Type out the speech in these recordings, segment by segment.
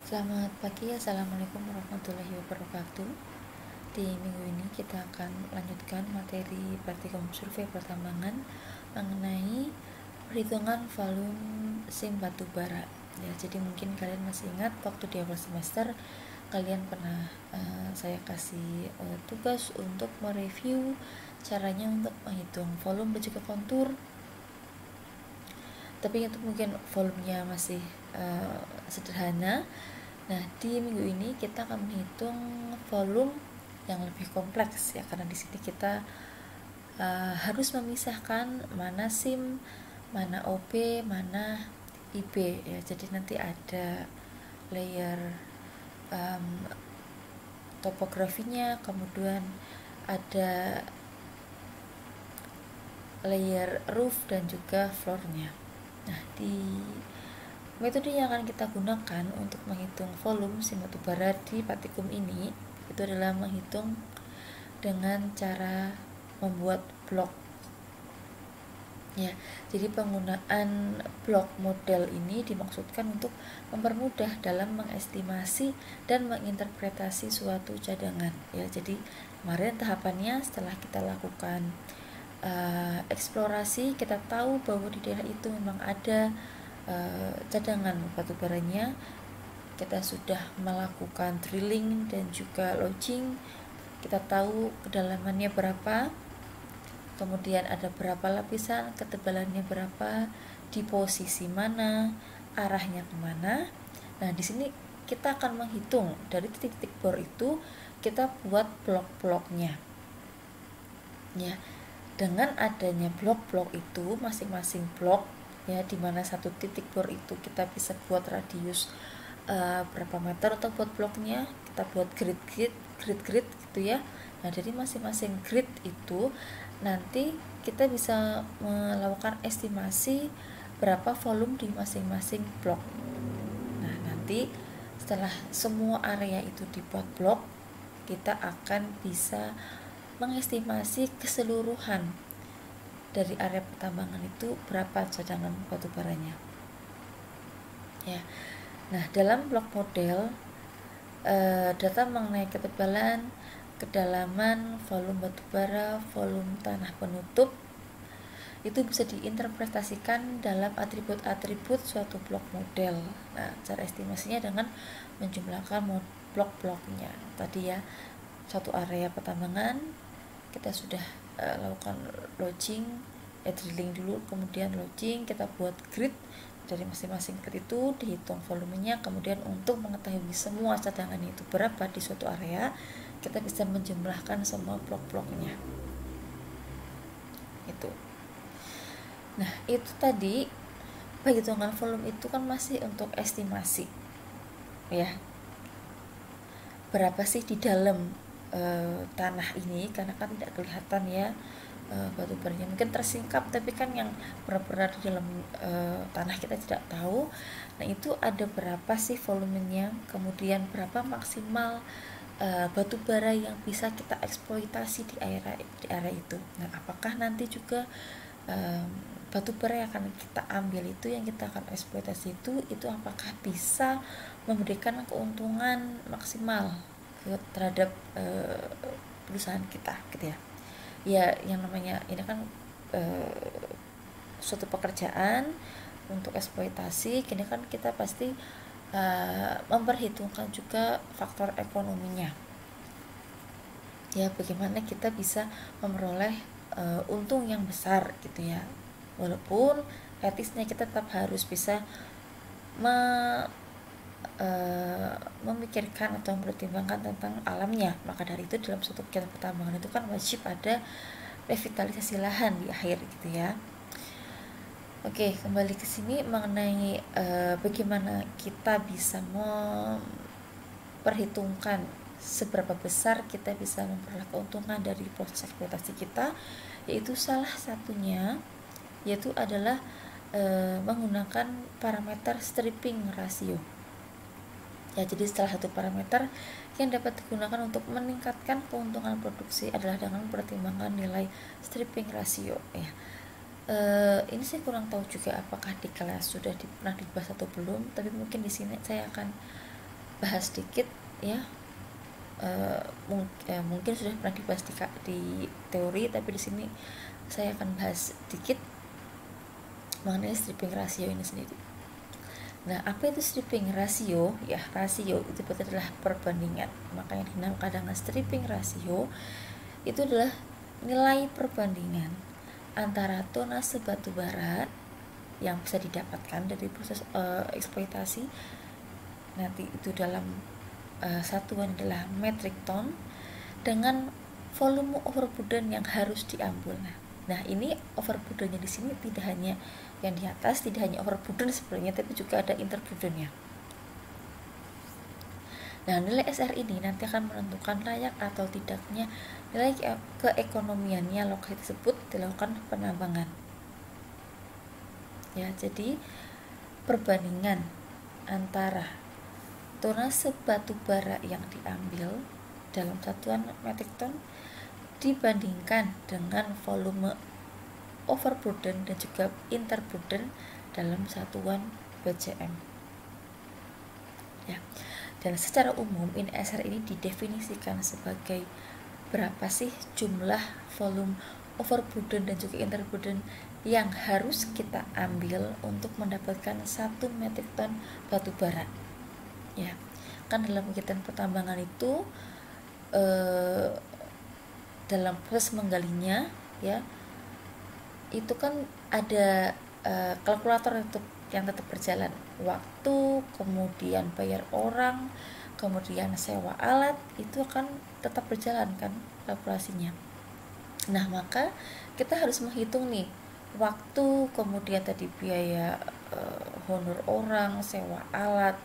Selamat pagi, assalamualaikum warahmatullahi wabarakatuh. Di minggu ini kita akan lanjutkan materi praktikum survei pertambangan mengenai perhitungan volume SIM batubara. Ya, jadi mungkin kalian masih ingat waktu di awal semester kalian pernah saya kasih tugas untuk mereview caranya untuk menghitung volume dan juga kontur. Tapi itu mungkin volumenya masih sederhana. Nah, di minggu ini kita akan menghitung volume yang lebih kompleks ya, karena di sini kita harus memisahkan mana SIM, mana OB, mana IB ya. Jadi nanti ada layer topografinya, kemudian ada layer roof dan juga floornya. Nah, di metode yang akan kita gunakan untuk menghitung volume SIM batubara di praktikum ini itu adalah menghitung dengan cara membuat blok. Ya, jadi penggunaan blok model ini dimaksudkan untuk mempermudah dalam mengestimasi dan menginterpretasi suatu cadangan. Ya, jadi kemarin tahapannya setelah kita lakukan eksplorasi, kita tahu bahwa di daerah itu memang ada cadangan batubaranya. Kita sudah melakukan drilling dan juga lodging. Kita tahu kedalamannya berapa, kemudian ada berapa lapisan, ketebalannya berapa, di posisi mana, arahnya kemana. Nah, di sini kita akan menghitung dari titik-titik bor itu, kita buat blok-bloknya. Ya, dengan adanya blok-blok itu, masing-masing blok ya, dimana satu titik bor itu kita bisa buat radius berapa meter untuk buat bloknya, kita buat grid gitu ya. Nah, dari masing-masing grid itu nanti kita bisa melakukan estimasi berapa volume di masing-masing blok. Nah, nanti setelah semua area itu dibuat blok, kita akan bisa mengestimasi keseluruhan dari area pertambangan itu berapa cadangan batubaranya. Ya. Nah, dalam blok model data mengenai ketebalan, kedalaman, volume batubara, volume tanah penutup itu bisa diinterpretasikan dalam atribut-atribut suatu blok model. Nah, cara estimasinya dengan menjumlahkan blok-bloknya. Tadi ya, satu area pertambangan kita sudah lakukan lodging, drilling dulu, kemudian lodging, kita buat grid. Dari masing-masing grid itu dihitung volumenya, kemudian untuk mengetahui semua cadangan itu berapa di suatu area, kita bisa menjumlahkan semua blok-bloknya. Itu. Nah, itu tadi perhitungan volume itu kan masih untuk estimasi. Ya. Berapa sih di dalam tanah ini, karena kan tidak kelihatan ya batubaranya, mungkin tersingkap, tapi kan yang benar-benar di dalam tanah kita tidak tahu. Nah, itu ada berapa sih volumenya, kemudian berapa maksimal batubara yang bisa kita eksploitasi di area itu. Nah, apakah nanti juga batubara yang akan kita ambil itu, yang kita akan eksploitasi itu apakah bisa memberikan keuntungan maksimal terhadap perusahaan kita gitu ya. Ya, yang namanya ini kan suatu pekerjaan untuk eksploitasi, kini kan kita pasti memperhitungkan juga faktor ekonominya. Ya, bagaimana kita bisa memperoleh untung yang besar gitu ya. Walaupun etisnya kita tetap harus bisa memikirkan atau mempertimbangkan tentang alamnya. Maka dari itu dalam suatu kegiatan pertambangan itu kan wajib ada revitalisasi lahan di akhir gitu ya. Oke, kembali ke sini mengenai bagaimana kita bisa memperhitungkan seberapa besar kita bisa memperoleh keuntungan dari proses eksploitasi kita, yaitu salah satunya yaitu adalah menggunakan parameter stripping ratio. Ya, jadi salah satu parameter yang dapat digunakan untuk meningkatkan keuntungan produksi adalah dengan mempertimbangkan nilai stripping ratio. Ya, ini saya kurang tahu juga apakah di kelas sudah pernah dibahas atau belum, tapi mungkin di sini saya akan bahas sedikit ya. Mungkin sudah pernah dibahas di teori, tapi di sini saya akan bahas sedikit mengenai stripping ratio ini sendiri. Nah, apa itu stripping ratio? Ya, rasio itu adalah perbandingan. Makanya dinamakan dengan stripping ratio. Itu adalah nilai perbandingan antara tonase batu bara yang bisa didapatkan dari proses eksploitasi. Nanti itu dalam satuan adalah metric ton dengan volume overburden yang harus diambil. Nah, ini overburdennya di sini tidak hanya yang di atas, tidak hanya overburden sebenarnya, tapi juga ada interburdennya. Nah, nilai SR ini nanti akan menentukan layak atau tidaknya nilai keekonomiannya lokasi tersebut dilakukan penambangan. Ya, jadi perbandingan antara tonase batu bara yang diambil dalam satuan metric ton dibandingkan dengan volume overburden dan juga interburden dalam satuan BCM. Ya. Dan secara umum SR ini didefinisikan sebagai berapa sih jumlah volume overburden dan juga interburden yang harus kita ambil untuk mendapatkan 1 metric ton batu bara. Ya, kan dalam kegiatan pertambangan itu dalam proses menggalinya ya, itu kan ada kalkulator yang tetap berjalan, waktu, kemudian bayar orang, kemudian sewa alat, itu akan tetap berjalan kan kalkulasinya. Nah, maka kita harus menghitung nih waktu, kemudian tadi biaya honor orang, sewa alat,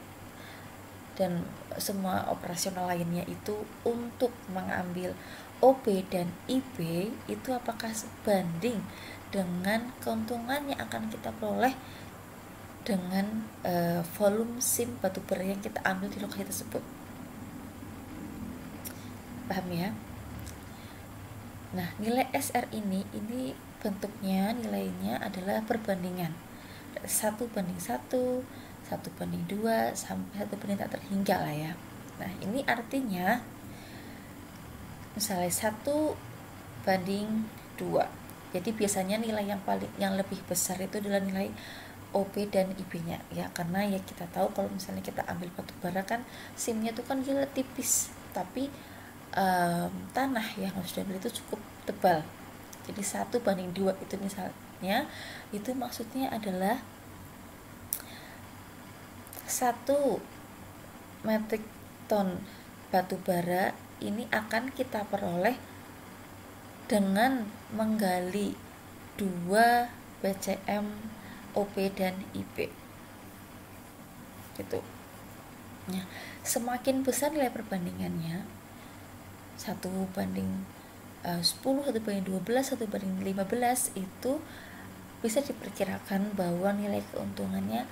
dan semua operasional lainnya itu untuk mengambil OP dan IP itu apakah sebanding dengan keuntungan yang akan kita peroleh dengan volume SIM batubara yang kita ambil di lokasi tersebut. Paham ya? Nah, nilai SR ini bentuknya, nilainya adalah perbandingan 1:1, 1:2, sampai 1 tak terhingga lah ya. Nah, ini artinya misalnya 1:2. Jadi biasanya nilai yang lebih besar itu adalah nilai OP dan IP-nya ya, karena ya kita tahu kalau misalnya kita ambil batu bara kan SIM-nya itu kan gila tipis, tapi tanah yang harus diambil itu cukup tebal. Jadi 1:2 itu misalnya, itu maksudnya adalah 1 metric ton batu bara ini akan kita peroleh dengan menggali 2 BCM OP dan IP gitu. Nah, semakin besar nilai perbandingannya 1:10, 1:12, 1:15 itu bisa diperkirakan bahwa nilai keuntungannya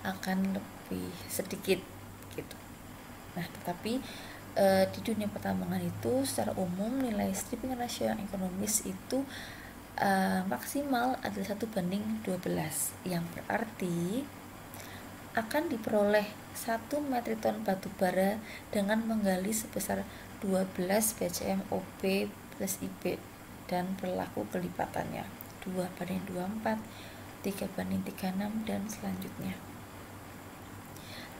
akan lebih sedikit gitu. Nah, tetapi di dunia pertambangan itu secara umum nilai stripping ratio yang ekonomis itu maksimal adalah 1:12, yang berarti akan diperoleh 1 metrik ton batu bara dengan menggali sebesar 12 BCM OP plus IP dan berlaku kelipatannya 2:24, 3:36 dan selanjutnya.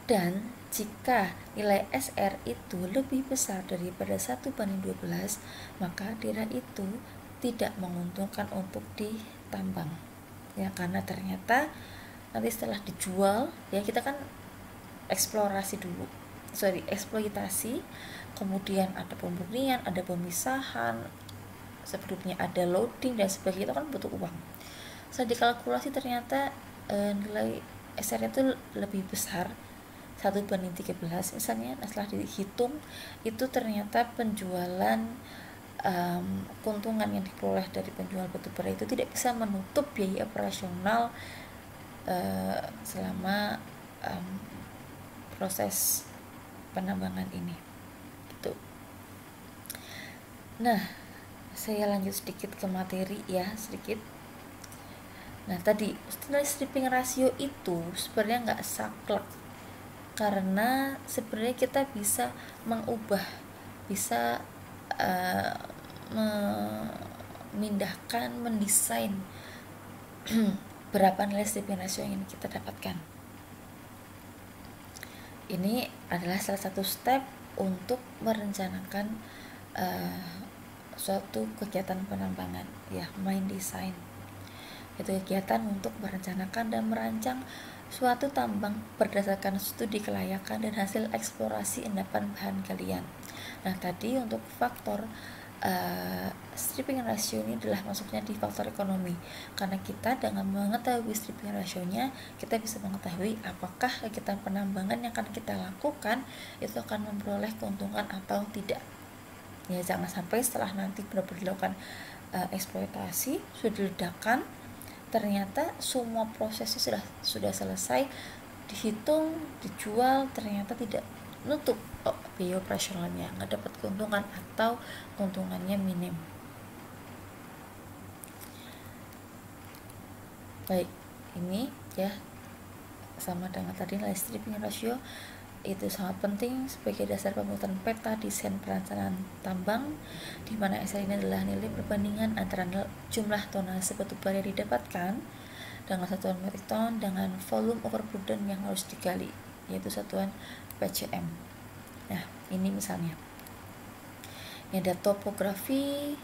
Dan jika nilai SR itu lebih besar daripada 1:12, maka daerah itu tidak menguntungkan untuk ditambang ya, karena ternyata nanti setelah dijual ya, kita kan eksploitasi, kemudian ada pemurnian, ada pemisahan, sebelumnya ada loading dan sebagainya, itu kan butuh uang. Setelah dikalkulasi ternyata nilai SR itu lebih besar 1:13 misalnya. Nah, setelah dihitung itu ternyata penjualan keuntungan yang diperoleh dari penjual batubara itu tidak bisa menutup biaya operasional selama proses penambangan ini gitu. Nah, saya lanjut sedikit ke materi ya, sedikit. Nah, tadi nilai stripping ratio itu sebenarnya nggak saklek karena sebenarnya kita bisa mengubah, bisa memindahkan, mendesain berapa nilai stripping ratio yang kita dapatkan. Ini adalah salah satu step untuk merencanakan suatu kegiatan penambangan, ya, mine design. Itu kegiatan untuk merencanakan dan merancang suatu tambang berdasarkan studi kelayakan dan hasil eksplorasi endapan bahan galian. Nah, tadi untuk faktor stripping ratio ini adalah masuknya di faktor ekonomi, karena kita dengan mengetahui stripping ratio-nya, kita bisa mengetahui apakah kegiatan penambangan yang akan kita lakukan itu akan memperoleh keuntungan atau tidak. Ya, jangan sampai setelah nanti benar-benar dilakukan eksploitasi, sudah diledakan, ternyata semua prosesnya sudah selesai, dihitung, dijual, ternyata tidak nutup biaya operasionalnya, nggak dapat keuntungan atau keuntungannya minim. Baik, ini ya sama dengan tadi nilai stripping ratio itu sangat penting sebagai dasar pembuatan peta desain perencanaan tambang, di mana SR ini adalah nilai perbandingan antara jumlah tonase batu bara yang didapatkan dengan satuan metrik ton dengan volume overburden yang harus digali, yaitu satuan PCM. Nah, ini misalnya ini ada topografi,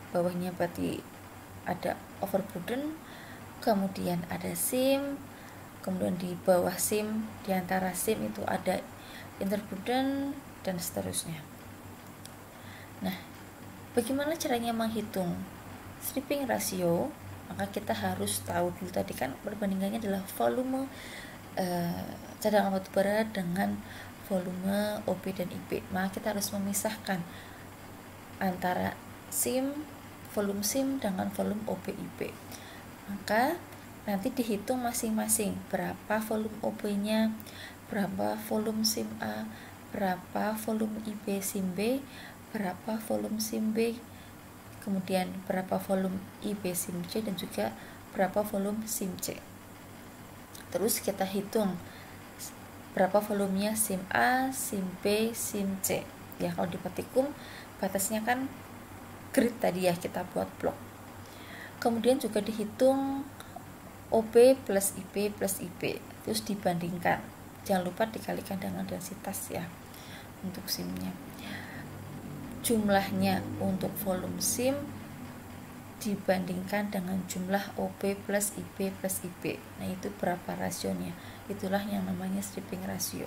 bawahnya berarti ada overburden, kemudian ada sim, kemudian di bawah sim, di antara sim itu ada interburden, dan seterusnya. Nah, bagaimana caranya menghitung stripping ratio? Maka kita harus tahu dulu, tadi kan perbandingannya adalah volume cadangan batu bara dengan volume OP dan IP. Maka kita harus memisahkan antara volume sim dengan volume OP IP. Maka nanti dihitung masing-masing berapa volume OP-nya, berapa volume sim A, berapa volume IP sim B, berapa volume sim B, kemudian berapa volume IP sim C, dan juga berapa volume sim C. Terus kita hitung berapa volumenya sim A, sim B, sim C. Ya, kalau di petikum batasnya kan grid tadi ya, kita buat blok. Kemudian juga dihitung OP plus IP plus IP, terus dibandingkan. Jangan lupa dikalikan dengan densitas ya untuk simnya. Jumlahnya untuk volume sim dibandingkan dengan jumlah OP plus IP plus IP. Nah, itu berapa rasionya? Itulah yang namanya stripping ratio.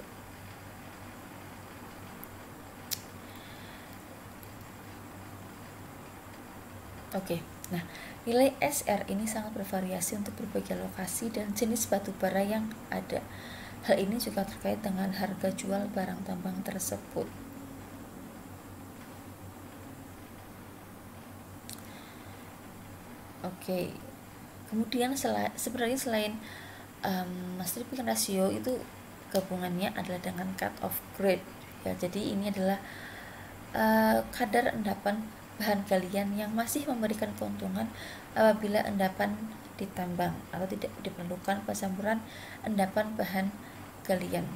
Oke, nah nilai SR ini sangat bervariasi untuk berbagai lokasi dan jenis batu bara yang ada. Hal ini juga terkait dengan harga jual barang tambang tersebut. Oke, kemudian sebenarnya selain stripping ratio itu gabungannya adalah dengan cut off grade ya. Jadi ini adalah kadar endapan bahan galian yang masih memberikan keuntungan apabila endapan ditambang atau tidak diperlukan pencampuran endapan bahan galian.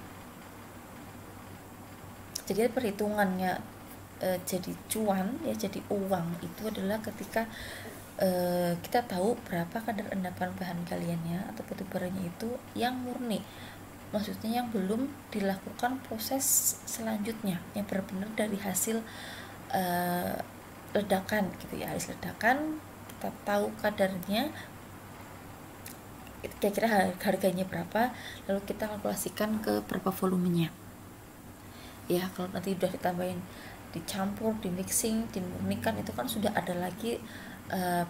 Jadi perhitungannya jadi cuan ya, jadi uang itu adalah ketika kita tahu berapa kadar endapan bahan galiannya atau batu baranya itu yang murni, maksudnya yang belum dilakukan proses selanjutnya, yang benar-benar dari hasil ledakan gitu ya. Hasil ledakan kita tahu kadarnya, kira-kira harganya berapa, lalu kita kalkulasikan ke berapa volumenya ya. Kalau nanti udah ditambahin, dicampur, dimixing, dimurnikan, itu kan sudah ada lagi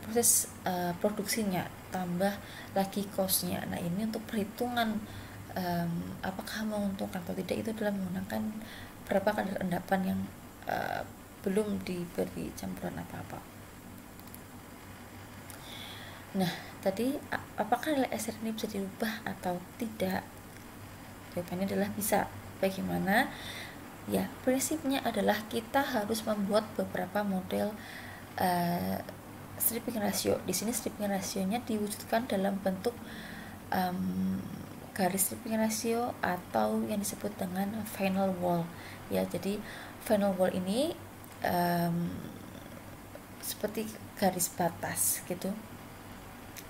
proses produksinya, tambah lagi costnya. Nah, ini untuk perhitungan apakah menguntungkan atau tidak, itu adalah menggunakan berapa kadar endapan yang belum diberi campuran apa-apa. Nah, tadi apakah nilai SR ini bisa dirubah atau tidak? Jawabannya adalah bisa. Bagaimana? Ya, prinsipnya adalah kita harus membuat beberapa model stripping ratio. Di sini stripping rasionya diwujudkan dalam bentuk garis stripping ratio atau yang disebut dengan final wall ya. Jadi final wall ini seperti garis batas gitu,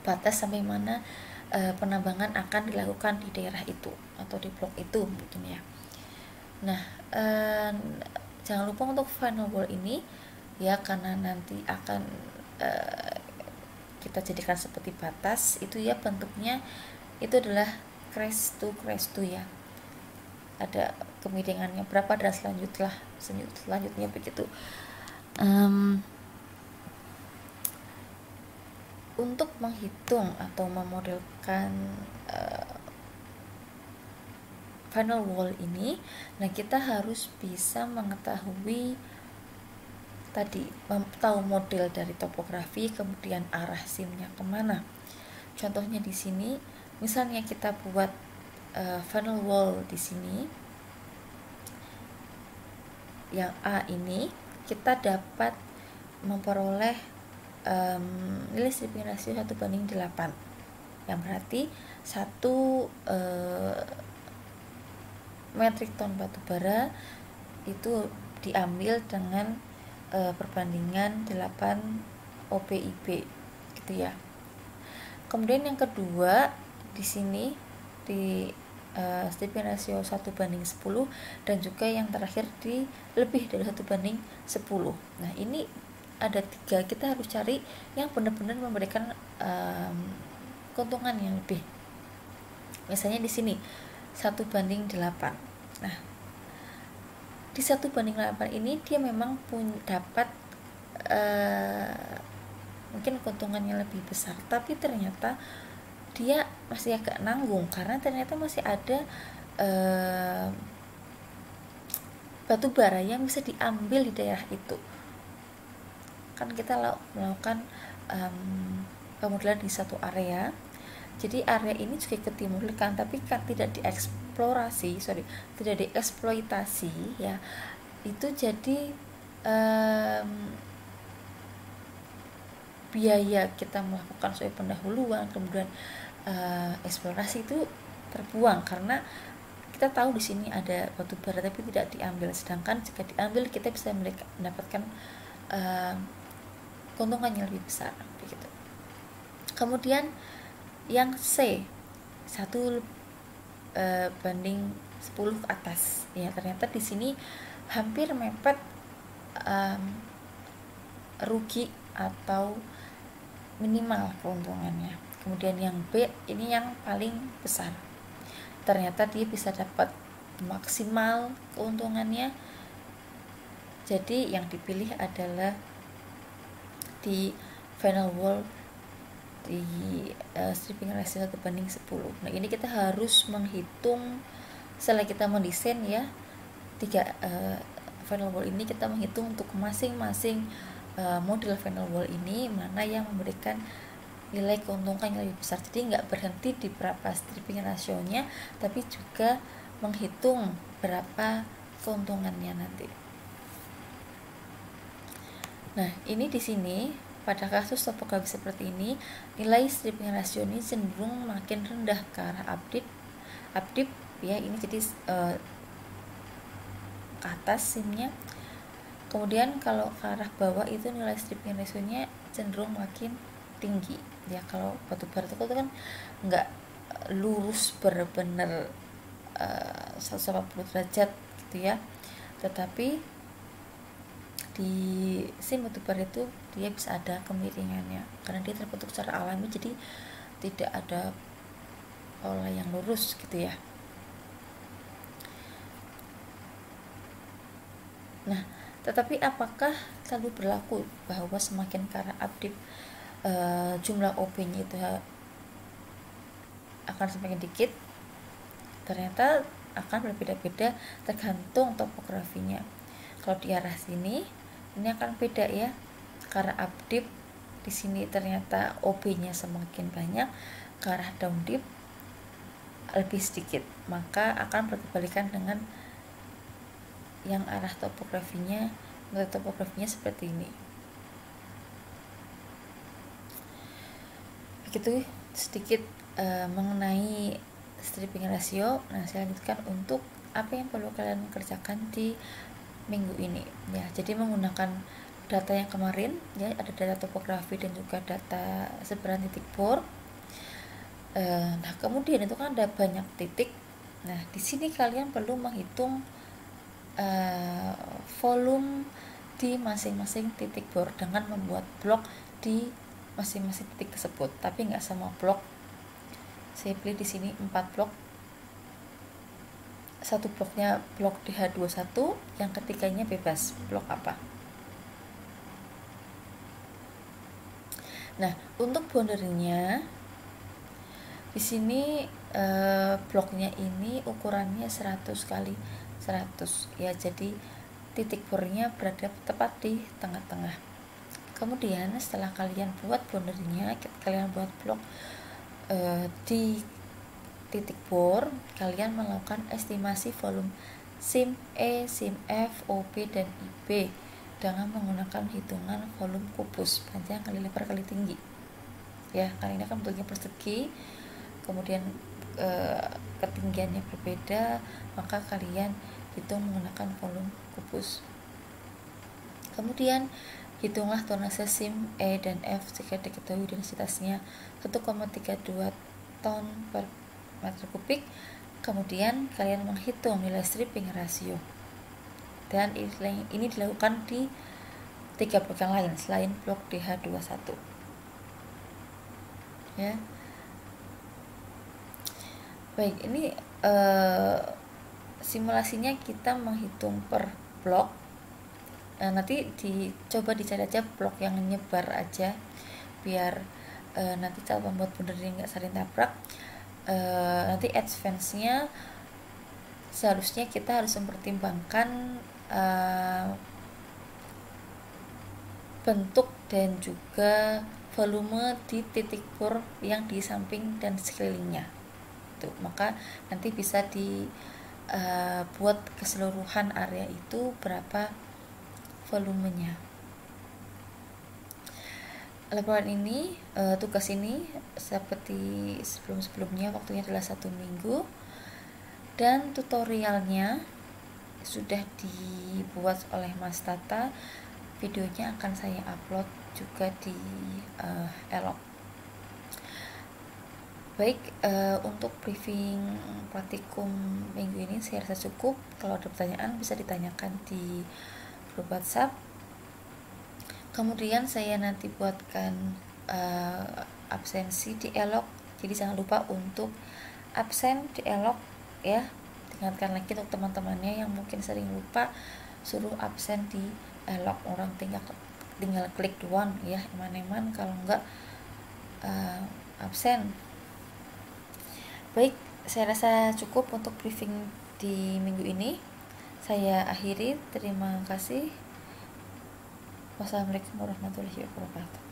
batas sampai mana penambangan akan dilakukan di daerah itu atau di blok itu mungkin ya. Nah, jangan lupa untuk final wall ini ya, karena nanti akan kita jadikan seperti batas itu ya, bentuknya itu adalah crest to ya, ada kemiringannya berapa dan selanjutnya begitu. Untuk menghitung atau memodelkan final wall ini, nah kita harus bisa mengetahui tadi, tahu model dari topografi, kemudian arah simnya kemana. Contohnya di sini, misalnya kita buat final wall di sini, yang A ini, kita dapat memperoleh nilai stripping ratio 1:8, yang berarti 1 metrik ton batu bara itu diambil dengan perbandingan 8 OPIB gitu ya. Kemudian yang kedua di sini di stripping ratio 1:10, dan juga yang terakhir di lebih dari 1:10. Nah, ini ada 3, kita harus cari yang benar-benar memberikan keuntungan yang lebih. Misalnya di sini 1:8. Nah, di 1:8 ini dia memang dapat mungkin keuntungannya lebih besar, tapi ternyata dia masih agak nanggung karena ternyata masih ada batu bara yang bisa diambil di daerah itu. Kan kita melakukan pemodelan di satu area, jadi area ini juga dimodulkan tapi kan tidak dieksploitasi ya. Itu jadi biaya kita melakukan suatu pendahuluan, kemudian eksplorasi itu terbuang karena kita tahu di sini ada batu bara tapi tidak diambil. Sedangkan jika diambil kita bisa mendapatkan keuntungan yang lebih besar begitu. Kemudian yang C 1:10 ke atas ya, ternyata di sini hampir mepet rugi atau minimal keuntungannya. Kemudian yang B ini yang paling besar, ternyata dia bisa dapat maksimal keuntungannya. Jadi yang dipilih adalah di final wall di stripping ratio 1:10. Nah, ini kita harus menghitung setelah kita mendesain ya 3 final wall ini, kita menghitung untuk masing-masing model final wall ini mana yang memberikan nilai keuntungan yang lebih besar. Jadi nggak berhenti di berapa stripping rasionya, tapi juga menghitung berapa keuntungannya nanti. Nah, ini di sini pada kasus topografi seperti ini, nilai stripping ratio ini cenderung makin rendah ke arah updip ya. Ini jadi ke atas simnya. Kemudian kalau ke arah bawah itu nilai stripping ratio-nya cenderung makin tinggi ya. Kalau batu bara itu kan nggak lurus benar-benar 180 derajat gitu ya, tetapi di sim batu bara itu dia bisa ada kemiringannya karena dia terbentuk secara alami, jadi tidak ada pola yang lurus gitu ya. Nah, tetapi apakah selalu berlaku bahwa semakin ke arah updip jumlah OP-nya itu akan semakin dikit? Ternyata akan berbeda-beda tergantung topografinya. Kalau di arah sini ini akan beda ya, karena updip di sini ternyata OP-nya semakin banyak, ke arah downdip lebih sedikit, maka akan berkebalikan dengan yang arah topografinya seperti ini. Begitu sedikit mengenai stripping rasio. Nah, saya lanjutkan untuk apa yang perlu kalian kerjakan di minggu ini ya. Jadi menggunakan data yang kemarin ya, ada data topografi dan juga data sebaran titik bor. Nah, kemudian itu kan ada banyak titik. Nah, di sini kalian perlu menghitung volume di masing-masing titik bor dengan membuat blok di masing-masing titik tersebut. Tapi nggak semua blok. Saya pilih di sini 4 blok. Satu bloknya blok DH21, yang ketiganya bebas. Blok apa? Nah, untuk boundary-nya di sini bloknya ini ukurannya 100 kali 100 ya, jadi titik bornya berada tepat di tengah-tengah. Kemudian setelah kalian buat boundary-nya, kalian buat blok di titik bor, kalian melakukan estimasi volume SIM E, SIM F, OP, dan IB dengan menggunakan hitungan volume kubus, panjang kali lebar kali tinggi ya, karena ini akan bentuknya persegi, kemudian ketinggiannya berbeda, maka kalian hitung menggunakan volume kubus. Kemudian hitunglah tonase SIM E dan F jika diketahui densitasnya 1,32 ton per meter kubik. Kemudian kalian menghitung nilai stripping rasio, dan ini dilakukan di 3 blok yang lain selain blok DH21 ya. Baik, ini simulasinya kita menghitung per blok. Nanti dicoba dicari aja blok yang nyebar aja, biar nanti cara membuat boundary nggak saling tabrak. Nanti advance-nya seharusnya kita harus mempertimbangkan bentuk dan juga volume di titik bor yang di samping dan sekelilingnya. Maka nanti bisa dibuat keseluruhan area itu berapa volumenya. Laporan ini, tugas ini seperti sebelum-sebelumnya, waktunya adalah 1 minggu, dan tutorialnya sudah dibuat oleh Mas Tata. Videonya akan saya upload juga di Elok. Baik, untuk briefing praktikum minggu ini saya rasa cukup. Kalau ada pertanyaan bisa ditanyakan di grup WhatsApp. Kemudian saya nanti buatkan absensi di Elok, jadi jangan lupa untuk absen di Elok ya. Ingatkan lagi untuk teman-temannya yang mungkin sering lupa, suruh absen di Elok. Orang tinggal klik doang ya, eman-eman kalau enggak absen. Baik, saya rasa cukup untuk briefing di minggu ini. Saya akhiri, terima kasih. Wassalamualaikum warahmatullahi wabarakatuh.